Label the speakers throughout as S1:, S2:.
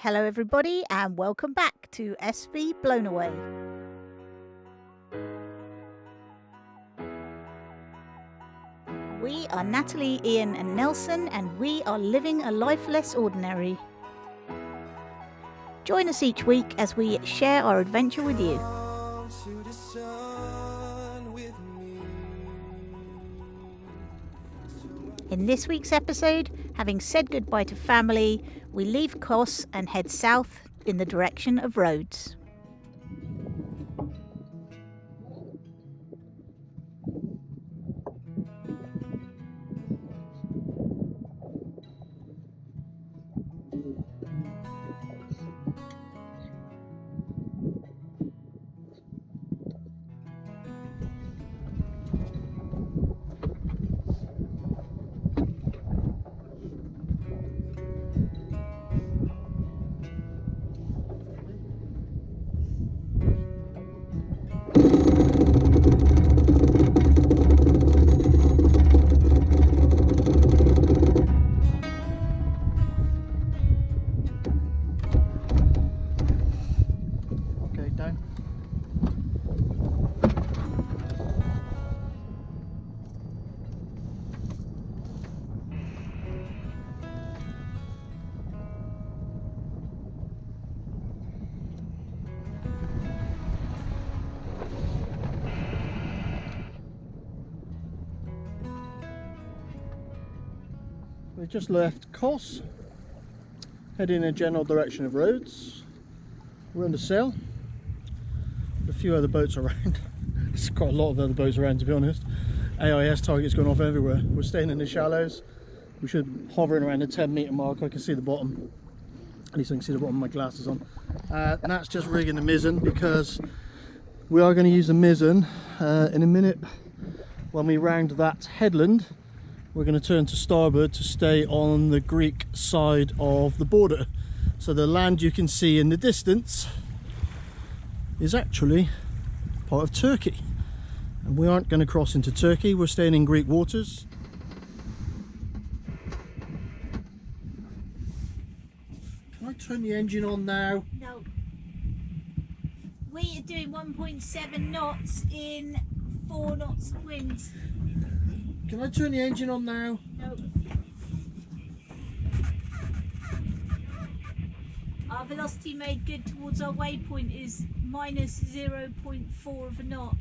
S1: Hello everybody and welcome back to SV Blown Away. We are Natalie, Ian and Nelson and we are living a life less ordinary. Join us each week as we share our adventure with you. In this week's episode, having said goodbye to family, we leave Kos and head south in the direction of Rhodes.
S2: We just left Kos, heading in a general direction of Rhodes. We're under sail. A few other boats around. There's quite a lot of other boats around, to be honest. AIS targets going off everywhere. We're staying in the shallows. We should be hovering around the 10-metre mark. I can see the bottom. At least I can see the bottom with my glasses on. And that's just rigging the mizzen because we are going to use the mizzen in a minute. When we round that headland, we're going to turn to starboard to stay on the Greek side of the border. So the land you can see in the distance is actually part of Turkey. And we aren't going to cross into Turkey, we're staying in Greek waters. Can I turn the engine on now?
S1: No. We are doing 1.7 knots in 4 knots of wind.
S2: Can I turn the engine on now?
S1: No. Our velocity made good towards our waypoint is minus 0.4 of a knot.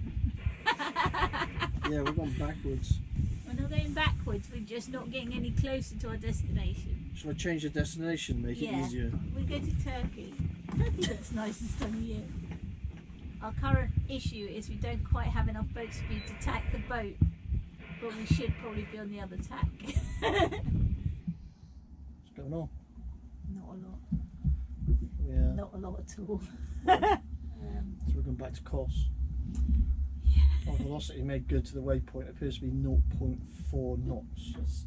S2: Yeah, we're going backwards.
S1: We're not going backwards, we're just not getting any closer to our destination.
S2: Shall I change the destination, make it easier?
S1: We go to Turkey. Turkey looks nice this time of year. Our current issue is we don't quite have enough boat speed to tack the boat. But we should probably be on the other tack.
S2: What's going on?
S1: Not a lot.
S2: Yeah.
S1: Not a lot at all.
S2: So we're going back to Kos.
S1: Yeah.
S2: Our velocity made good to the waypoint appears to be 0.4 knots.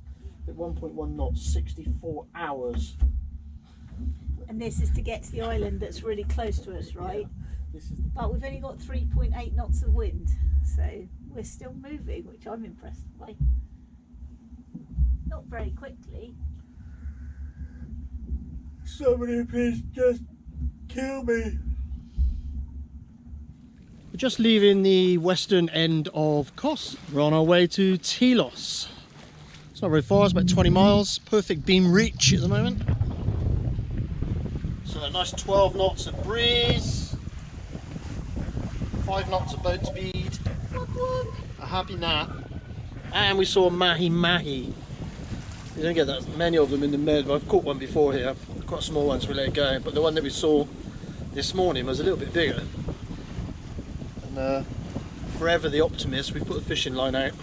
S2: At 1.1 knots, 64 hours.
S1: And this is to get to the island that's really close to us, right?
S2: Yeah, this is
S1: but we've only got 3.8 knots of wind, so we're still moving, which I'm impressed by. Not very quickly.
S2: Somebody please just kill me. We're just leaving the western end of Kos. We're on our way to Tilos. It's not very far, it's about 20 miles. Perfect beam reach at the moment. So a nice 12 knots of breeze. 5 knots of boat speed. A happy nap. And we saw mahi. You don't get that many of them in the Med, but I've caught one before here. Quite small ones, we let it go. But the one that we saw this morning was a little bit bigger. And forever the optimist, we put a fishing line out.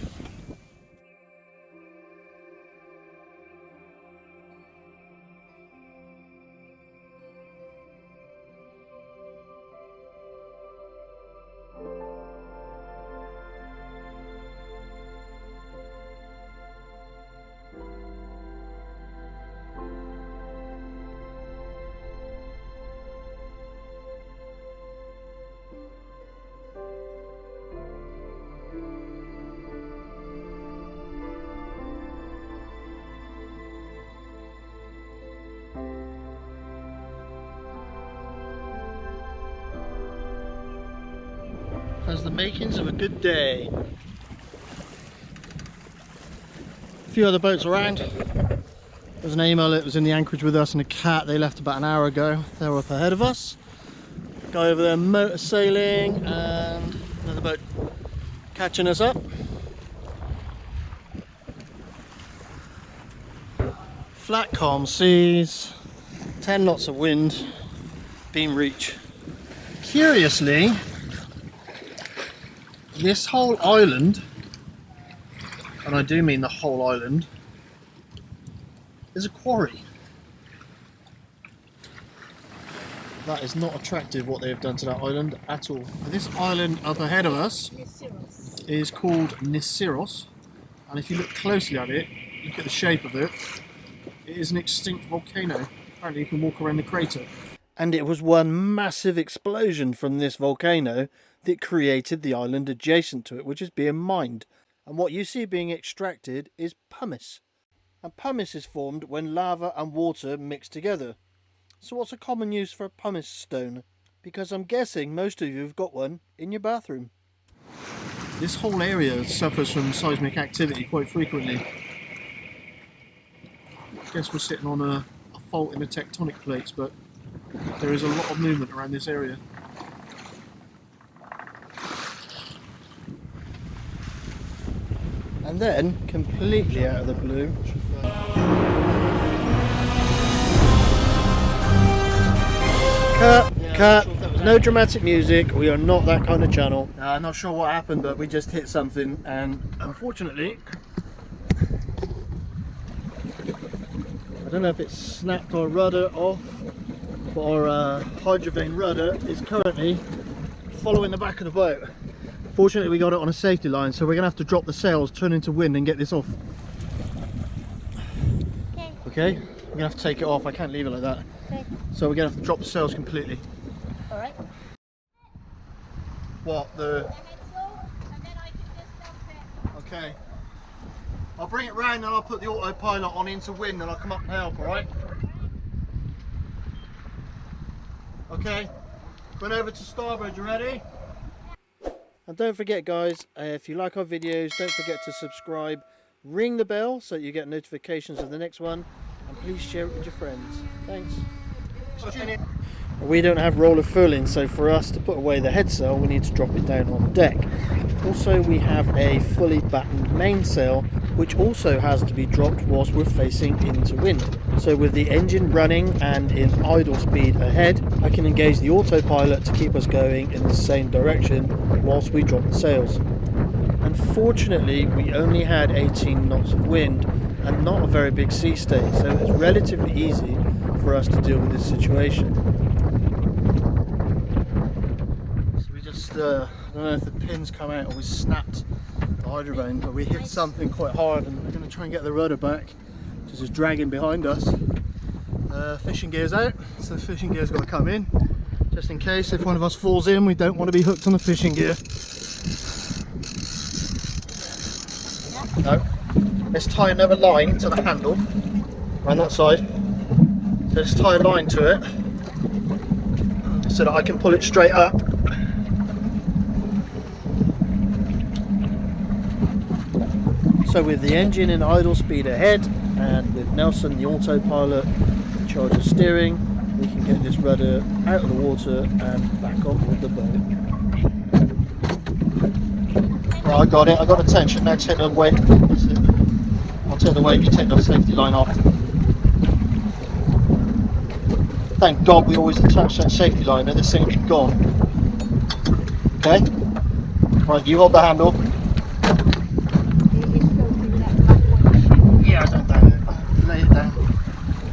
S2: has the makings of a good day. A few other boats around. There's an email that was in the anchorage with us and a cat. They left about an hour ago. They're up ahead of us. Guy over there motor sailing and another boat catching us up. Flat calm seas, 10 knots of wind, beam reach. Curiously, this whole island, and I do mean the whole island, is a quarry. That is not attractive what they have done to that island at all. And this island up ahead of us
S1: Nisyros.
S2: is called Nisyros, and if you look closely at it, look at the shape of it, it is an extinct volcano. Apparently you can walk around the crater. And it was one massive explosion from this volcano that created the island adjacent to it, which is being mined. And what you see being extracted is pumice. And pumice is formed when lava and water mix together. So what's a common use for a pumice stone? Because I'm guessing most of you have got one in your bathroom. This whole area suffers from seismic activity quite frequently. I guess we're sitting on a fault in the tectonic plates, but there is a lot of movement around this area. And then, completely out of the blue, cut, no dramatic music, we are not that kind of channel. I'm not sure what happened, but we just hit something and unfortunately, I don't know if it's snapped our rudder off, but our hydrovane rudder is currently following the back of the boat. Fortunately we got it on a safety line, so we're going to have to drop the sails, turn into wind and get this off. Okay? We're going to have to take it off, I can't leave it like that.
S1: Okay.
S2: So we're going to have to drop the sails completely.
S1: Alright.
S2: What? The...
S1: And then I can just dump it.
S2: Okay. I'll bring it round and I'll put the autopilot on into wind and I'll come up and help, alright? Okay. Run over to starboard, you ready? And don't forget guys, if you like our videos, don't forget to subscribe, ring the bell so you get notifications of the next one, and please share it with your friends. Thanks. We don't have roller furling, so for us to put away the headsail we need to drop it down on deck. Also we have a fully battened mainsail which also has to be dropped whilst we're facing into wind. So with the engine running and in idle speed ahead, I can engage the autopilot to keep us going in the same direction whilst we drop the sails. Unfortunately we only had 18 knots of wind and not a very big sea state, so it's relatively easy for us to deal with this situation. So we just, I don't know if the pins come out or we snapped the hydrovane, but we hit something quite hard and we're going to try and get the rudder back, which is dragging behind us. Fishing gear's out, so the fishing gear's got to come in, just in case if one of us falls in, we don't want to be hooked on the fishing gear. No. Let's tie another line to the handle, around that side. So let's tie a line to it, so that I can pull it straight up. So with the engine in idle speed ahead, and with Nelson the autopilot in charge of steering, we can get this rudder out of the water and back on board the boat. Right, I got it, I got the tension, now take the weight. I'll take the weight, you take the safety line off. Thank God we always attach that safety line, and this thing will be gone. Okay? Right, you hold the handle. Yeah, I don't know. Lay it down.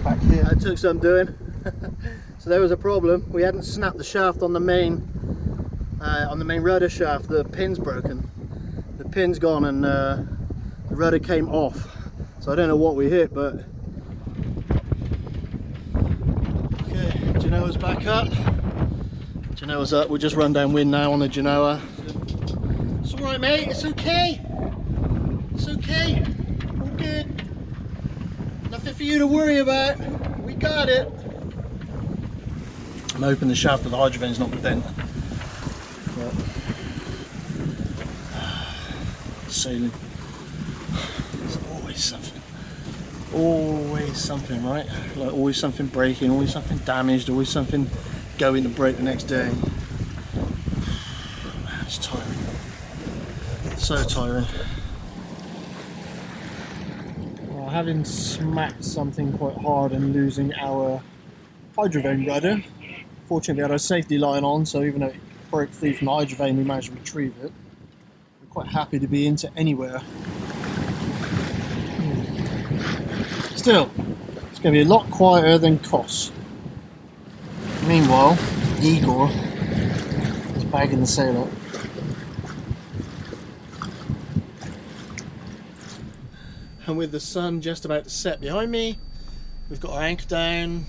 S2: Back here. That took some doing. So there was a problem. We hadn't snapped the shaft on the main rudder shaft. The pin's broken. The pin's gone and the rudder came off. So I don't know what we hit, but okay. Genoa's back up. Genoa's up. We'll just run downwind now on the Genoa. It's all right, mate. It's okay. It's okay. All good. Nothing for you to worry about. We got it. I'm hoping the shaft of the hydrovane's not bent. But sailing. There's always something. Always something, right? Like always something breaking, always something damaged, always something going to break the next day. Man, it's tiring. So tiring. Well, having smacked something quite hard and losing our hydrovane rudder. Fortunately, we had our safety line on, so even though it broke free from the hydrovane, we managed to retrieve it. We're quite happy to be into anywhere. Still, it's going to be a lot quieter than Kos. Meanwhile, Igor is bagging the sail up. And with the sun just about to set behind me, we've got our anchor down.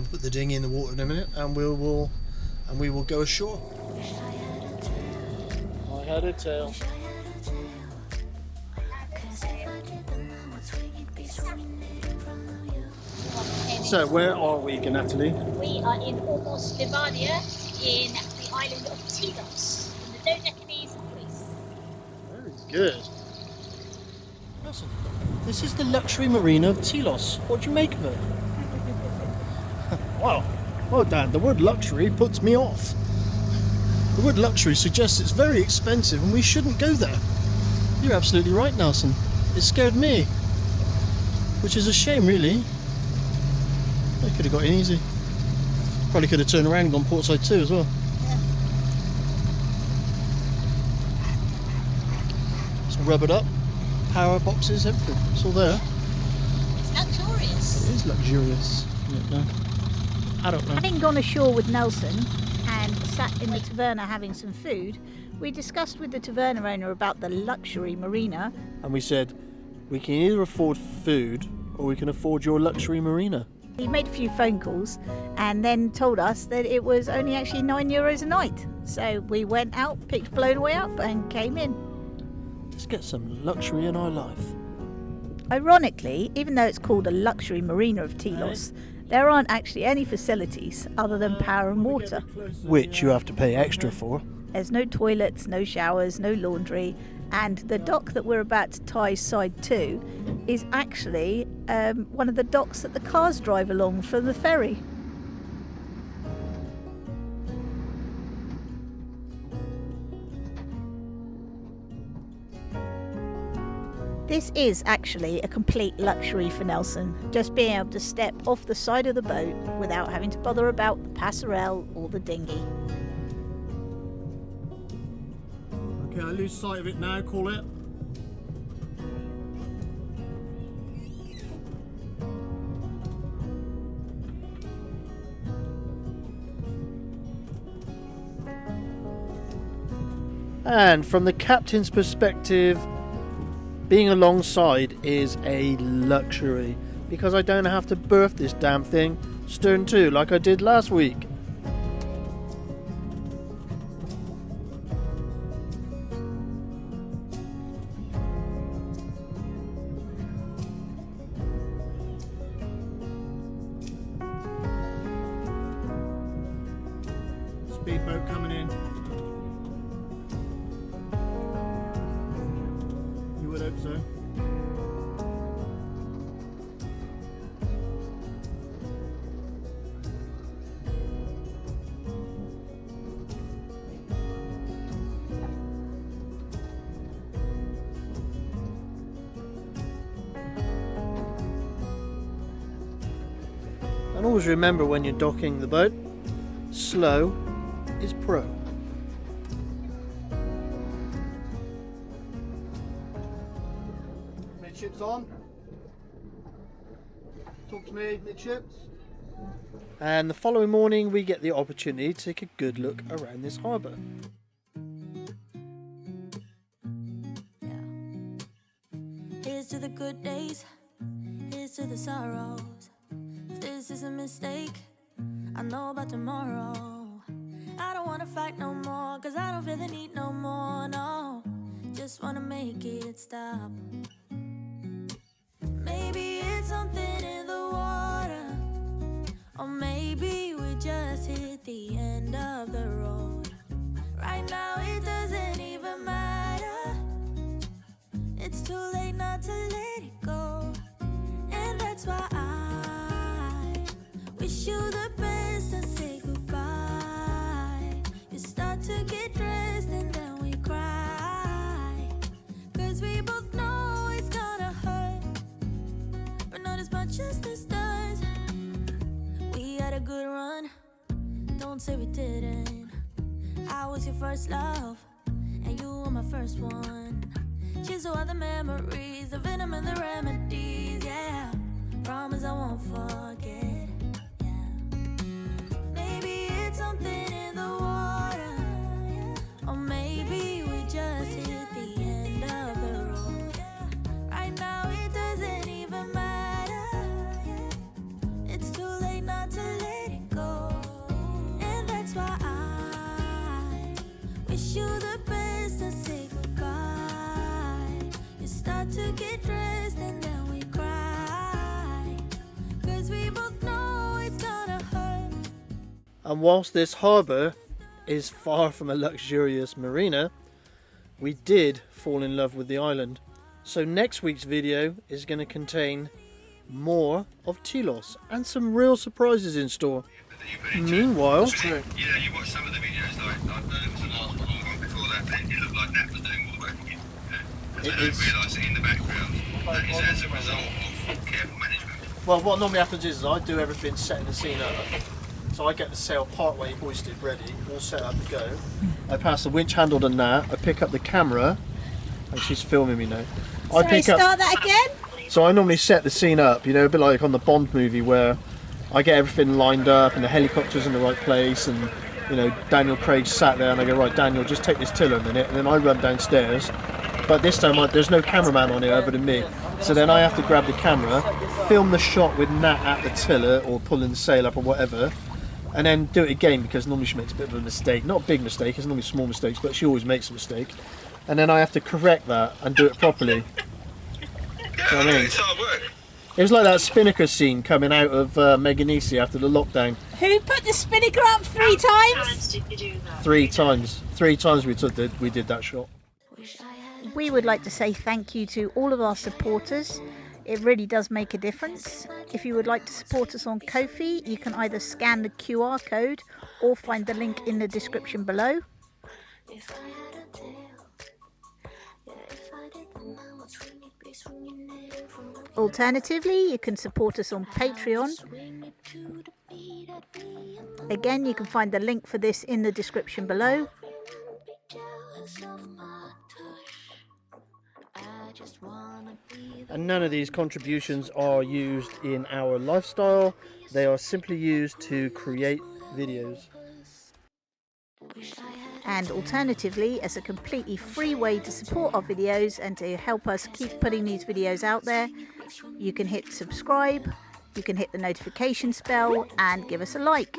S2: Put the dinghy in the water in a minute, and we will go ashore. I had a tail. So where are we, Natalie?
S1: We are in almost Livadia in the island of Tilos in the Dodecanese of Greece.
S2: Very good. Listen, this is the luxury marina of Tilos. What do you make of it? Wow. Well, Dad, the word luxury puts me off. The word luxury suggests it's very expensive and we shouldn't go there. You're absolutely right, Nelson. It scared me. Which is a shame, really. I could have got in easy. Probably could have turned around and gone portside too as well.
S1: Yeah.
S2: It's all rubbered up. Power boxes, everything. It's all there.
S1: It's luxurious.
S2: It is luxurious. I don't know. I don't know.
S1: Having gone ashore with Nelson and sat in the taverna having some food, we discussed with the taverna owner about the luxury marina.
S2: And we said, we can either afford food or we can afford your luxury marina.
S1: He made a few phone calls and then told us that it was only actually €9 a night. So we went out, picked Blown Away up and came in.
S2: Let's get some luxury in our life.
S1: Ironically, even though it's called a luxury marina of Tilos, there aren't actually any facilities other than power and water.
S2: Which you have to pay extra for.
S1: There's no toilets, no showers, no laundry, and the dock that we're about to tie side to is actually one of the docks that the cars drive along from the ferry. This is actually a complete luxury for Nelson, just being able to step off the side of the boat without having to bother about the passerelle or the dinghy.
S2: Okay, I lose sight of it now, call it. And from the captain's perspective, being alongside is a luxury because I don't have to berth this damn thing stern to like I did last week. Speedboat coming in. You would hope so. And always remember when you're docking the boat, slow is pro. Midships on. Talk to me, midships. And the following morning we get the opportunity to take a good look around this harbour.
S3: Here's to the good days, here's to the sorrows. If this is a mistake, I know about tomorrow. I don't wanna fight no more, cause I don't feel the need no more, no. Just wanna make it stop. Maybe it's something in the water, or maybe we just hit the end of the road. Right now it doesn't even matter. too late not to let it go. And that's why I wish you the best and say goodbye. You start to get dressed and then we cry, 'cause we both know it's gonna hurt, but not as much as this does. We had a good run, don't say we didn't. I was your first love, and you were my first one. Cheers to all the memories, the venom and the remedies, yeah. Promise I won't forget, yeah. Maybe it's something in the water, or maybe we just hit the end of the road. Right now it doesn't even matter. It's too late not to let it go. And that's why I wish you the best and say goodbye. You start to get dressed and then we cry, 'cause we both know it's gonna hurt.
S2: And whilst this harbour is far from a luxurious marina, we did fall in love with the island. So next week's video is going to contain more of Tilos and some real surprises in store. Meanwhile,
S4: Yeah, you watched some of the videos, like it was the last one before that, but it looked like Nat was doing all the work again. They don't realise it in the background. That is as a result of careful management.
S2: well, what normally happens is I do everything setting the scene up. So I get the sail part way hoisted, ready, all set up to go. I pass the winch handle to Nat, I pick up the camera, and she's filming me now.
S1: Start that again?
S2: So I normally set the scene up, you know, a bit like on the Bond movie where I get everything lined up and the helicopter's in the right place, and you know, Daniel Craig sat there and I go, right Daniel, just take this tiller a minute, and then I run downstairs. But this time there's no cameraman on here other than me. So then I have to grab the camera, film the shot with Nat at the tiller or pulling the sail up or whatever, and then do it again, because normally she makes a bit of a mistake. Not a big mistake, it's normally small mistakes, but she always makes a mistake. And then I have to correct that and do it properly.
S4: Yeah,
S2: I mean?
S4: it's hard work.
S2: It was like that Spinnaker scene coming out of Meganese after the lockdown.
S1: Who put the spinnaker up 3 times?
S5: Did you do that?
S2: 3 times. 3 times we did that shot.
S1: We would like to say thank you to all of our supporters. It really does make a difference. If you would like to support us on Ko-fi, you can either scan the QR code or find the link in the description below. Alternatively, you can support us on Patreon. Again, you can find the link for this in the description below.
S2: And none of these contributions are used in our lifestyle. They are simply used to create videos.
S1: And alternatively, as a completely free way to support our videos and to help us keep putting these videos out there, you can hit subscribe, you can hit the notification bell and give us a like.